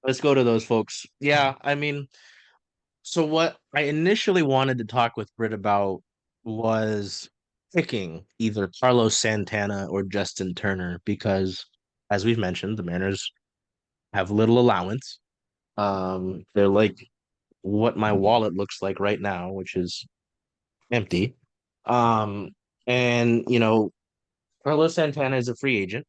let's go to those folks. Yeah, I mean, so what I initially wanted to talk with Britt about was picking either Carlos Santana or Justin Turner because, as we've mentioned, the Mariners have little allowance. They're like what my wallet looks like right now, which is empty. Um, and Carlos Santana is a free agent.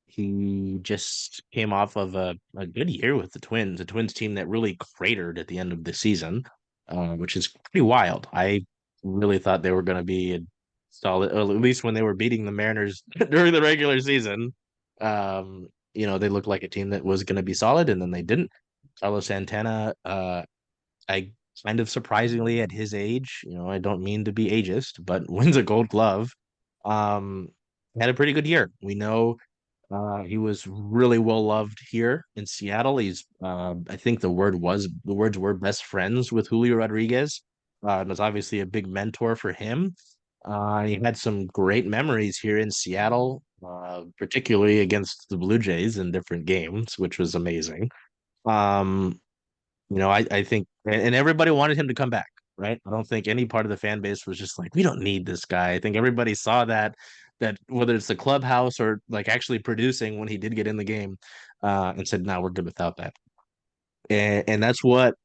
He just came off of a good year with the Twins team that really cratered at the end of the season, which is pretty wild. I really thought they were going to be a solid, or at least when they were beating the Mariners during the regular season. They looked like a team that was going to be solid, and then they didn't. Carlos Santana, I kind of surprisingly at his age, I don't mean to be ageist, but wins a Gold Glove. Um, had a pretty good year. We know he was really well loved here in Seattle. I think the words were best friends with Julio Rodriguez. And was obviously a big mentor for him. He had some great memories here in Seattle, particularly against the Blue Jays in different games, which was amazing. Um, I think, and everybody wanted him to come back, right? I don't think any part of the fan base was just like, we don't need this guy. I think everybody saw that whether it's the clubhouse or like actually producing when he did get in the game, and said, no, we're good without that. And that's what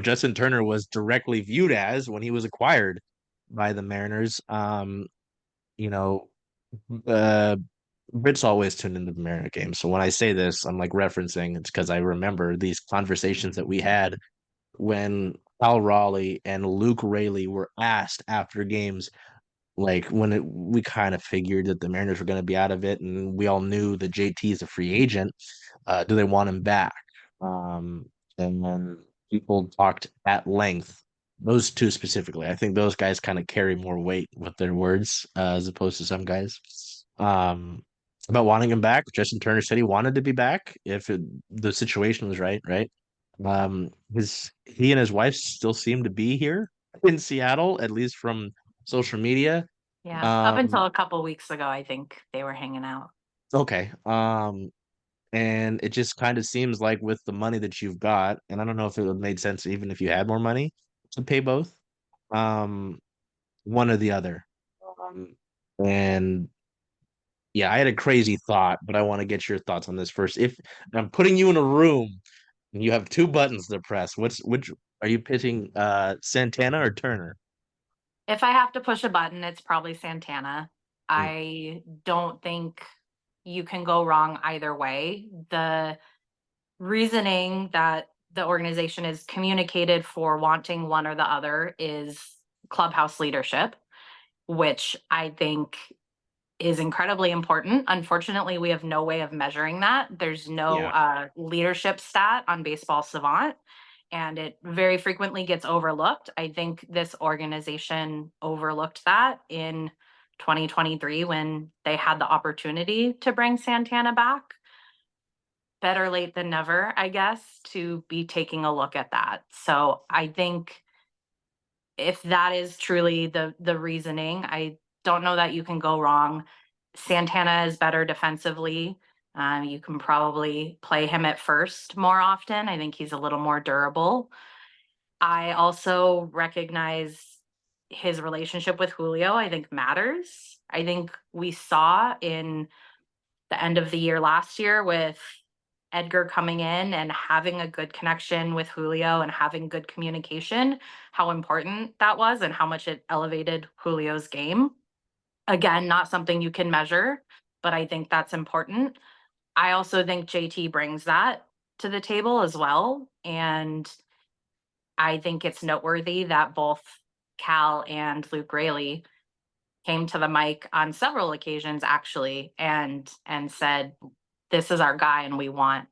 Justin Turner was directly viewed as when he was acquired by the Mariners. You know, uh, Britt's always tuned into the Mariner game. So when I say this, I'm like referencing it's because I remember these conversations that we had when Cal Raleigh and Luke Rayleigh were asked after games, like we kind of figured that the Mariners were going to be out of it, and we all knew that JT is a free agent. Do they want him back? Um, and then people talked at length. Those two specifically, I think those guys kind of carry more weight with their words as opposed to some guys. Um, about wanting him back. Justin Turner said he wanted to be back if the situation was right, right? He and his wife still seem to be here in Seattle, at least from social media. Yeah, up Um, until a couple weeks ago, I think they were hanging out. okay. And it just kind of seems like with the money that you've got, and I don't know if it would have made sense even if you had more money to pay both, um, one or the other. Um, and yeah, I had a crazy thought, but I want to get your thoughts on this first. If I'm putting you in a room and you have two buttons to press, which are you pitching, Santana or Turner? If I have to push a button, it's probably Santana. Mm, I don't think you can go wrong either way. The reasoning that the organization is communicated for wanting one or the other is clubhouse leadership, which I think is incredibly important. Unfortunately, we have no way of measuring that. There's no yeah. leadership stat on Baseball Savant, and it very frequently gets overlooked. I think this organization overlooked that in 2023 when they had the opportunity to bring Santana back. Better late than never, I guess, to be taking a look at that. So I think if that is truly the reasoning, I don't know that you can go wrong. Santana is better defensively. You can probably play him at first more often. I think he's a little more durable. I also recognize his relationship with Julio, I think matters. I think we saw in the end of the year last year with Edgar coming in and having a good connection with Julio and having good communication, how important that was and how much it elevated Julio's game. Again, not something you can measure, but I think that's important. I also think JT brings that to the table as well. And I think it's noteworthy that both Cal and Luke Rayleigh came to the mic on several occasions actually and said, this is our guy and we want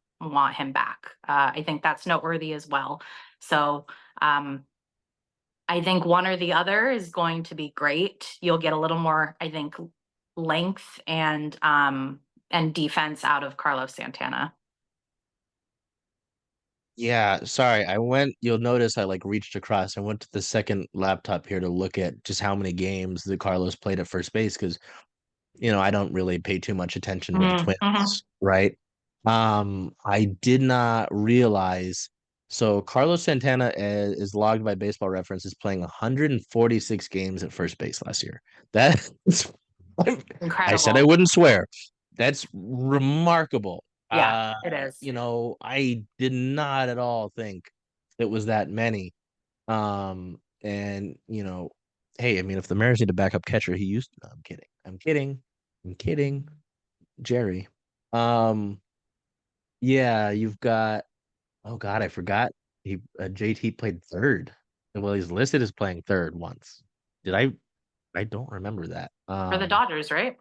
him back. I think that's noteworthy as well. So um, I think one or the other is going to be great. You'll get a little more, I think, length and defense out of Carlos Santana. Yeah, sorry. You'll notice I like reached across. I went to the second laptop here to look at just how many games that Carlos played at first base because, I don't really pay too much attention to the Mm-hmm. Twins, right? I did not realize. So Carlos Santana is logged by Baseball Reference is playing 146 games at first base last year. That's I said I Incredible. wouldn't swear. That's remarkable. Yeah, it is. I did not at all think it was that many. And hey, I mean, if the Mariners need a backup catcher, he used to. No, I'm kidding. I'm kidding. I'm kidding. Jerry. Um, yeah, you've got. Oh God, I forgot. JT played third. Well, he's listed as playing third once. Did I? I don't remember that. For the Dodgers, right?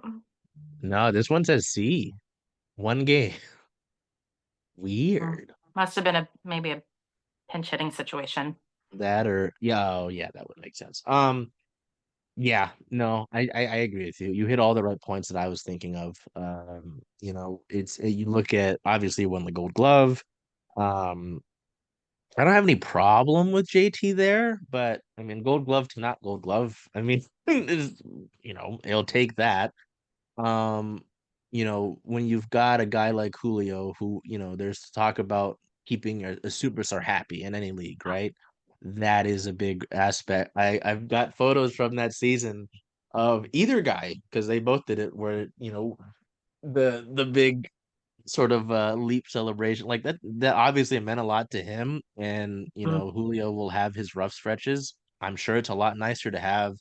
No, this one says C. One game. Mm. Weird. Must have been maybe a pinch hitting situation. That or yeah, oh yeah, that would make sense. Yeah, no, I agree with you. You hit all the right points that I was thinking of. You look at obviously he won the Gold Glove. Um, I don't have any problem with JT there, but I mean, Gold Glove to not Gold Glove. I mean, it'll take that. Um, when you've got a guy like Julio, who, there's talk about keeping a superstar happy in any league, right? That is a big aspect. I've got photos from that season of either guy because they both did it where, the big sort of leap celebration like that obviously meant a lot to him, and Mm. Julio will have his rough stretches. I'm sure it's a lot nicer to have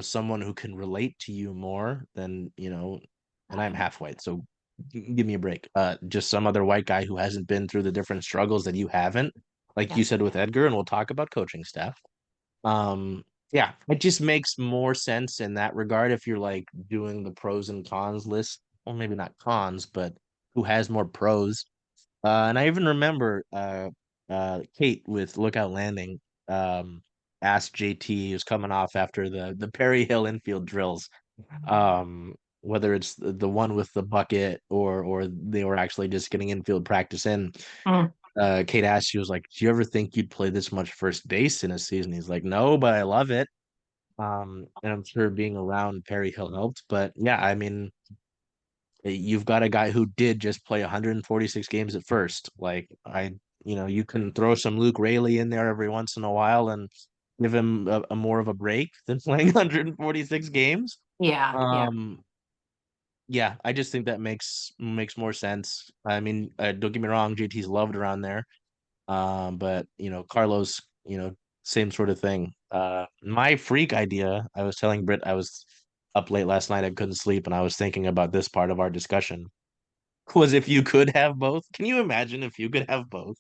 someone who can relate to you more than and I'm half white, so give me a break. Just some other white guy who hasn't been through the different struggles that you haven't, like Yeah. you said with Edgar, and we'll talk about coaching staff. Yeah, it just makes more sense in that regard if you're like doing the pros and cons list. Well, maybe not cons, but who has more pros. And I even remember Kate with Lookout Landing asked JT, he was coming off after the Perry Hill infield drills, whether it's the one with the bucket or they were actually just getting infield practice in. Mm. Kate asked, she was like, "Do you ever think you'd play this much first base in a season?" He's like, "No, but I love it." And I'm sure being around Perry Hill helped. But yeah, I mean, you've got a guy who did just play 146 games at first. You can throw some Luke Rayleigh in there every once in a while and give him a more of a break than playing 146 games. Yeah. Yeah. Um, yeah, I just think that makes more sense. I mean, don't get me wrong, JT's loved around there. But Carlos, same sort of thing. My freak idea, I was telling Britt I was up late last night, I couldn't sleep, and I was thinking about this part of our discussion. Was if you could have both. Can you imagine if you could have both?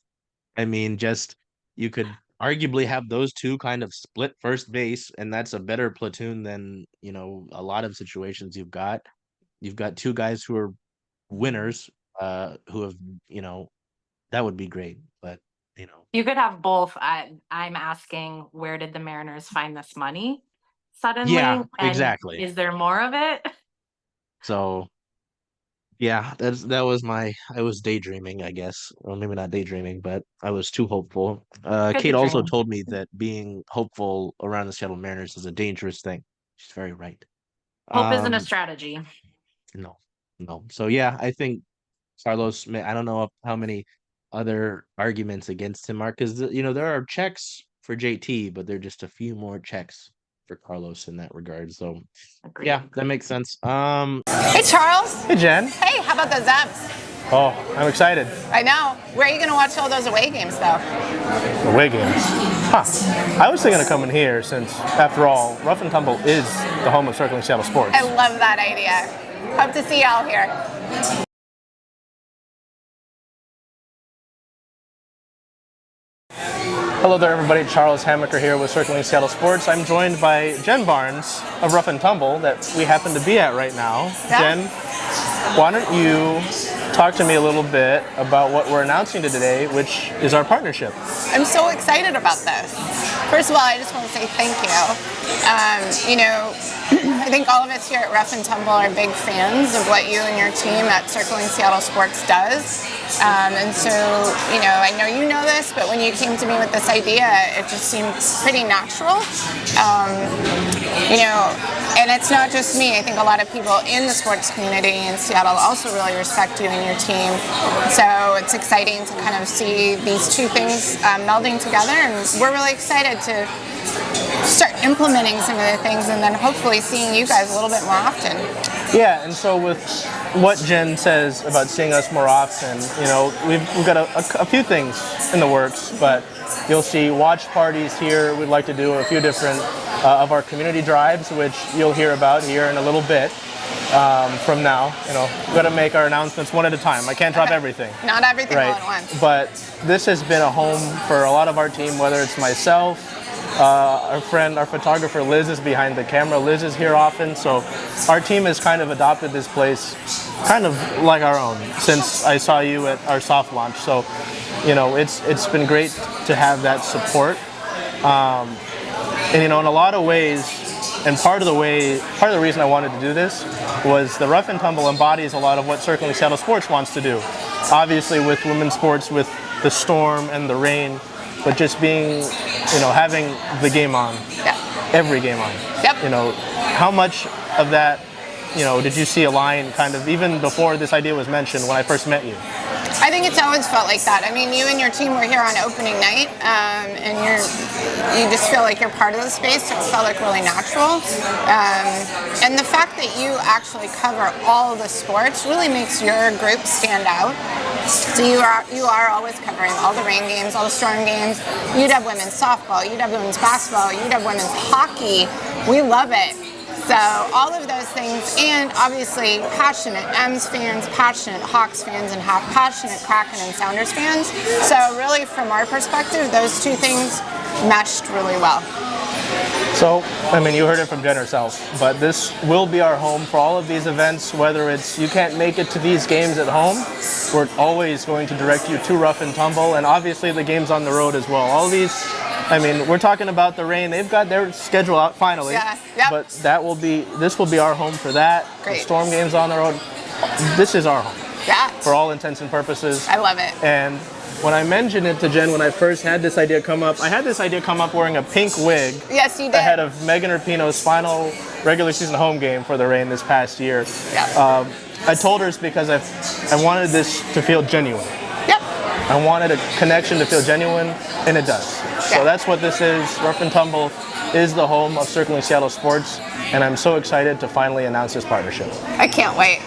I mean, just you could arguably have those two kind of split first base, and that's a better platoon than, a lot of situations you've got. You've got two guys who are winners, who have, that would be great. But, You could have both. I'm asking, where did the Mariners find this money yeah, suddenly? And exactly. is there more of it? So yeah, I was daydreaming, I guess. Well, maybe not daydreaming, but I was too hopeful. Good to Kate also dream. told me that being hopeful around the Seattle Mariners is a dangerous thing. She's very right. Hope isn't a Um, strategy. no, no. So yeah, I think Carlos, I don't know how many other arguments against him are because there are checks for JT, but there are just a few more checks for Carlos in that regard. So Agreed. yeah, that makks sense. Hey, Charles. Hey, Jen. Hey, how about those M's? Oh, I'm excited. I know. Where are you going to watch all those away games, though? Away games. Huh. I was thinking of coming here since, after all, Rough and Tumble is the home of Circling Seattle Sports. I love that idea. Hope to see y'all here. Hello there, everybody. Charles Hamaker here with Circling Seattle Sports. I'm joined by Jen Barnes of Rough and Tumble that we happen to be at right now. Yeah. Jen, why don't you talk to me a little bit about what we're announcing today, which is our partnership. I'm so excited about this. First of all, I just want to say thank you. I think all of us here at Rough and Tumble are big fans of what you and your team at Circling Seattle Sports does. And so, I know you know this, but when you came to me with this idea, it just seemed pretty natural. And it's not just me. I think a lot of people in the sports community in Seattle also really respect you and your team. So it's exciting to kind of see these two things melding together, and we're really excited to start implementing some of the things and then hopefully seeing you guys a little bit more often. Yeah, and so with what Jen says about seeing us more often, we've got a few things in the works, but you'll see watch parties here. We'd like to do a few different of our community drives, which you'll hear about here in a little bit. From now, we've got to make our announcements one at a time. I can't drop everything. Not everything right. all at once. But this has been a home for a lot of our team, whether it's myself, our friend, our photographer Liz is behind the camera. Liz is here often, so our team has kind of adopted this place kind of like our own since I saw you at our soft launch. So, it's been great to have that support. And in a lot of ways, and part of the reason I wanted to do this was the Rough and Tumble embodies a lot of what Circling Seattle Sports wants to do. Obviously with women's sports, with the storm and the rain, but just being, having the game on, every game on. Yep. How much of that, did you see align kind of even before this idea was mentioned when I first met you? I think it's always felt like that. I mean, you and your team were here on opening night, and you just feel like you're part of the space, so it felt like really natural. And the fact that you actually cover all the sports really makes your group stand out. So you are always covering all the rain games, all the storm games. UW women's softball, UW women's basketball, UW women's hockey. We love it. So all of those things, and obviously passionate M's fans, passionate Hawks fans, and passionate Kraken and Sounders fans. So really, from our perspective, those two things meshed really well. So, you heard it from Jen herself, but this will be our home for all of these events, whether it's you can't make it to these games at home, we're always going to direct you to Rough and Tumble, and obviously the games on the road as well. All these, we're talking about the rain, they've got their schedule out finally, but this will be our home for that. Great. The storm games on the road, this is our home. Yeah. For all intents and purposes. I love it. And when I mentioned it to Jen, when I first had this idea come up, I had this idea come up wearing a pink wig. Yes, you did. Ahead of Megan Rapinoe's final regular season home game for the Reign this past year. Yeah. I told her it's because I wanted this to feel genuine. Yep. I wanted a connection to feel genuine, and it does. So that's what this is. Rough and Tumble is the home of Circling Seattle Sports, and I'm so excited to finally announce this partnership. I can't wait.